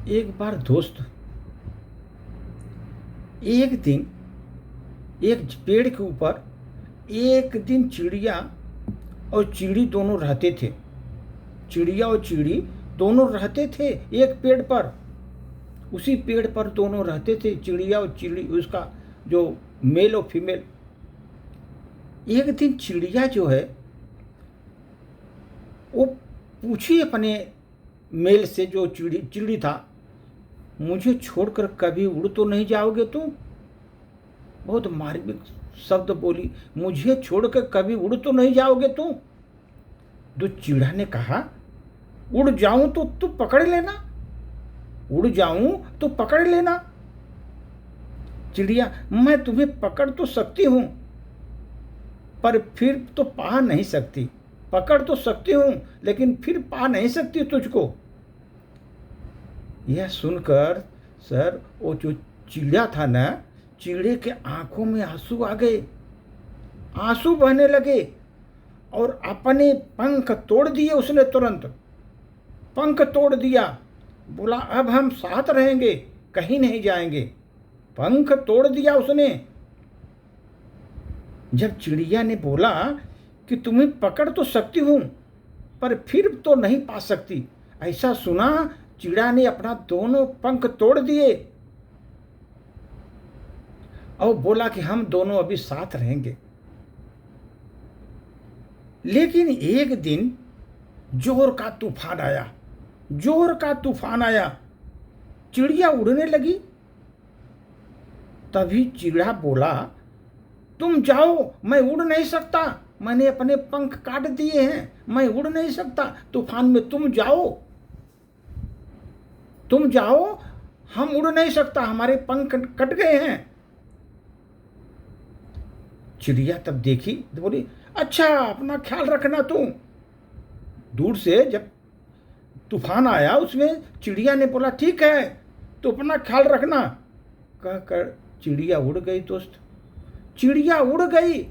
एक बार दोस्त, एक दिन एक पेड़ के ऊपर एक दिन चिड़िया और चिड़ी दोनों रहते थे। चिड़िया और चिड़ी दोनों रहते थे एक पेड़ पर। उसी पेड़ पर दोनों रहते थे, चिड़िया और चिड़ी, उसका जो मेल और फीमेल। एक दिन चिड़िया जो है वो पूछी अपने मेल से, जो चिड़ी था, मुझे छोड़कर कभी उड़ तो नहीं जाओगे तुम? बहुत मार्मिक शब्द बोली, मुझे छोड़कर कभी उड़ तो नहीं जाओगे तुम? तो चिड़ा ने कहा, उड़ जाऊं तो तू पकड़ लेना, उड़ जाऊं तो पकड़ लेना। चिड़िया, मैं तुम्हें पकड़ तो सकती हूं पर फिर तो पा नहीं सकती। पकड़ तो सकती हूं लेकिन फिर पा नहीं सकती तुझको। यह सुनकर सर वो जो चिड़िया था ना, चिड़े के आंखों में आंसू आ गए, आंसू बहने लगे और अपने पंख तोड़ दिए उसने। तुरंत पंख तोड़ दिया, बोला अब हम साथ रहेंगे, कहीं नहीं जाएंगे। पंख तोड़ दिया उसने। जब चिड़िया ने बोला कि तुम्हें पकड़ तो सकती हूं पर फिर तो नहीं पा सकती, ऐसा सुना, चिड़ा ने अपना दोनों पंख तोड़ दिए और बोला कि हम दोनों अभी साथ रहेंगे। लेकिन एक दिन जोर का तूफान आया, जोर का तूफान आया। चिड़िया उड़ने लगी। तभी चिड़ा बोला, तुम जाओ, मैं उड़ नहीं सकता, मैंने अपने पंख काट दिए हैं, मैं उड़ नहीं सकता। तूफान में तुम जाओ, तुम जाओ, हम उड़ नहीं सकता, हमारे पंख कट गए हैं। चिड़िया तब देखी तो बोली, अच्छा अपना ख्याल रखना तुम। दूर से जब तूफान आया उसमें चिड़िया ने बोला, ठीक है तो अपना ख्याल रखना। कहकर चिड़िया उड़ गई दोस्त, चिड़िया उड़ गई।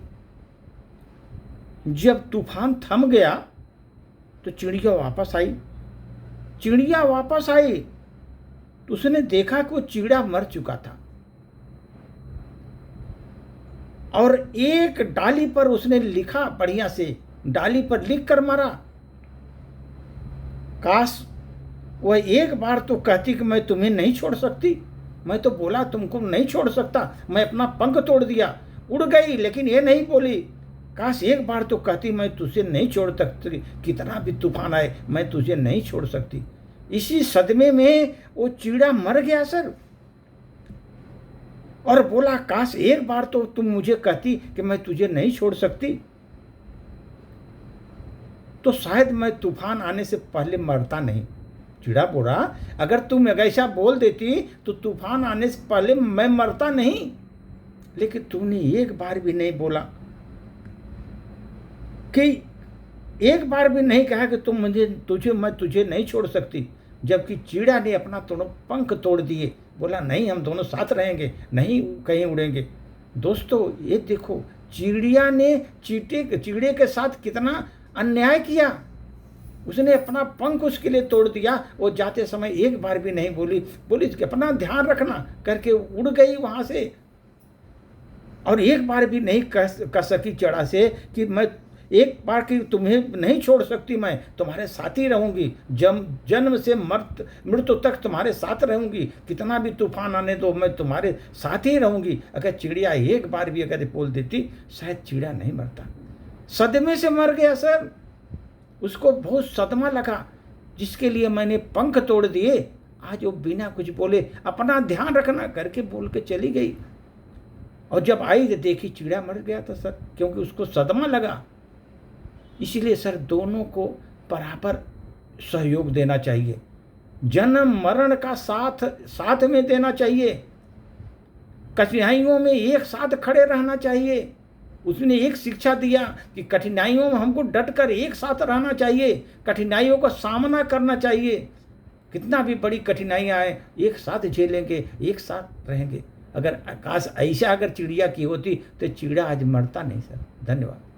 जब तूफान थम गया तो चिड़िया वापस आई। चिड़िया वापस आई तो उसने देखा कि वो चिड़ा मर चुका था और एक डाली पर उसने लिखा, बढ़िया से डाली पर लिख कर मरा। काश वह एक बार तो कहती कि मैं तुम्हें नहीं छोड़ सकती, मैं तो बोला तुमको नहीं छोड़ सकता, मैं अपना पंख तोड़ दिया, उड़ गई, लेकिन ये नहीं बोली। काश एक बार तो कहती मैं तुझे नहीं छोड़ सकती, कितना भी तूफान आए मैं तुझे नहीं छोड़ सकती। इसी सदमे में वो चिड़ा मर गया सर, और बोला काश एक बार तो तुम मुझे कहती कि मैं तुझे नहीं छोड़ सकती, तो शायद मैं तूफान आने से पहले मरता नहीं। चिड़ा बोला, अगर तुम ऐसा बोल देती तो तूफान आने से पहले मैं मरता नहीं, लेकिन तुमने एक बार भी नहीं बोला, कि एक बार भी नहीं कहा कि मैं तुझे नहीं छोड़ सकती। जबकि चिड़ा ने अपना दोनों पंख तोड़ दिए, बोला नहीं हम दोनों साथ रहेंगे, नहीं कहीं उड़ेंगे। दोस्तों ये देखो, चिड़िया ने चिड़े के साथ कितना अन्याय किया। उसने अपना पंख उसके लिए तोड़ दिया, वो जाते समय एक बार भी नहीं बोली कि अपना ध्यान रखना करके उड़ गई वहां से। और एक बार भी नहीं कह सकी चिड़ा से कि मैं एक बार की तुम्हें नहीं छोड़ सकती, मैं तुम्हारे साथ ही रहूंगी, जन्म से मृत्यु तक तुम्हारे साथ रहूंगी, कितना भी तूफान आने दो मैं तुम्हारे साथ ही रहूंगी। अगर चिड़िया एक बार भी अगर बोल देती, शायद चिड़ा नहीं मरता। सदमे से मर गया सर, उसको बहुत सदमा लगा, जिसके लिए मैंने पंख तोड़ दिए, आज वो बिना कुछ बोले अपना ध्यान रखना करके बोल के चली गई। और जब आई तो देखी चिड़ा मर गया था सर, क्योंकि उसको सदमा लगा। इसीलिए सर दोनों को बराबर सहयोग देना चाहिए, जन्म मरण का साथ में देना चाहिए, कठिनाइयों में एक साथ खड़े रहना चाहिए। उसने एक शिक्षा दिया कि कठिनाइयों में हमको डटकर एक साथ रहना चाहिए, कठिनाइयों का सामना करना चाहिए। कितना भी बड़ी कठिनाइयाँ आए एक साथ झेलेंगे, एक साथ रहेंगे। अगर आकाश ऐसा अगर चिड़िया की होती तो चिड़ा आज मरता नहीं सर। धन्यवाद।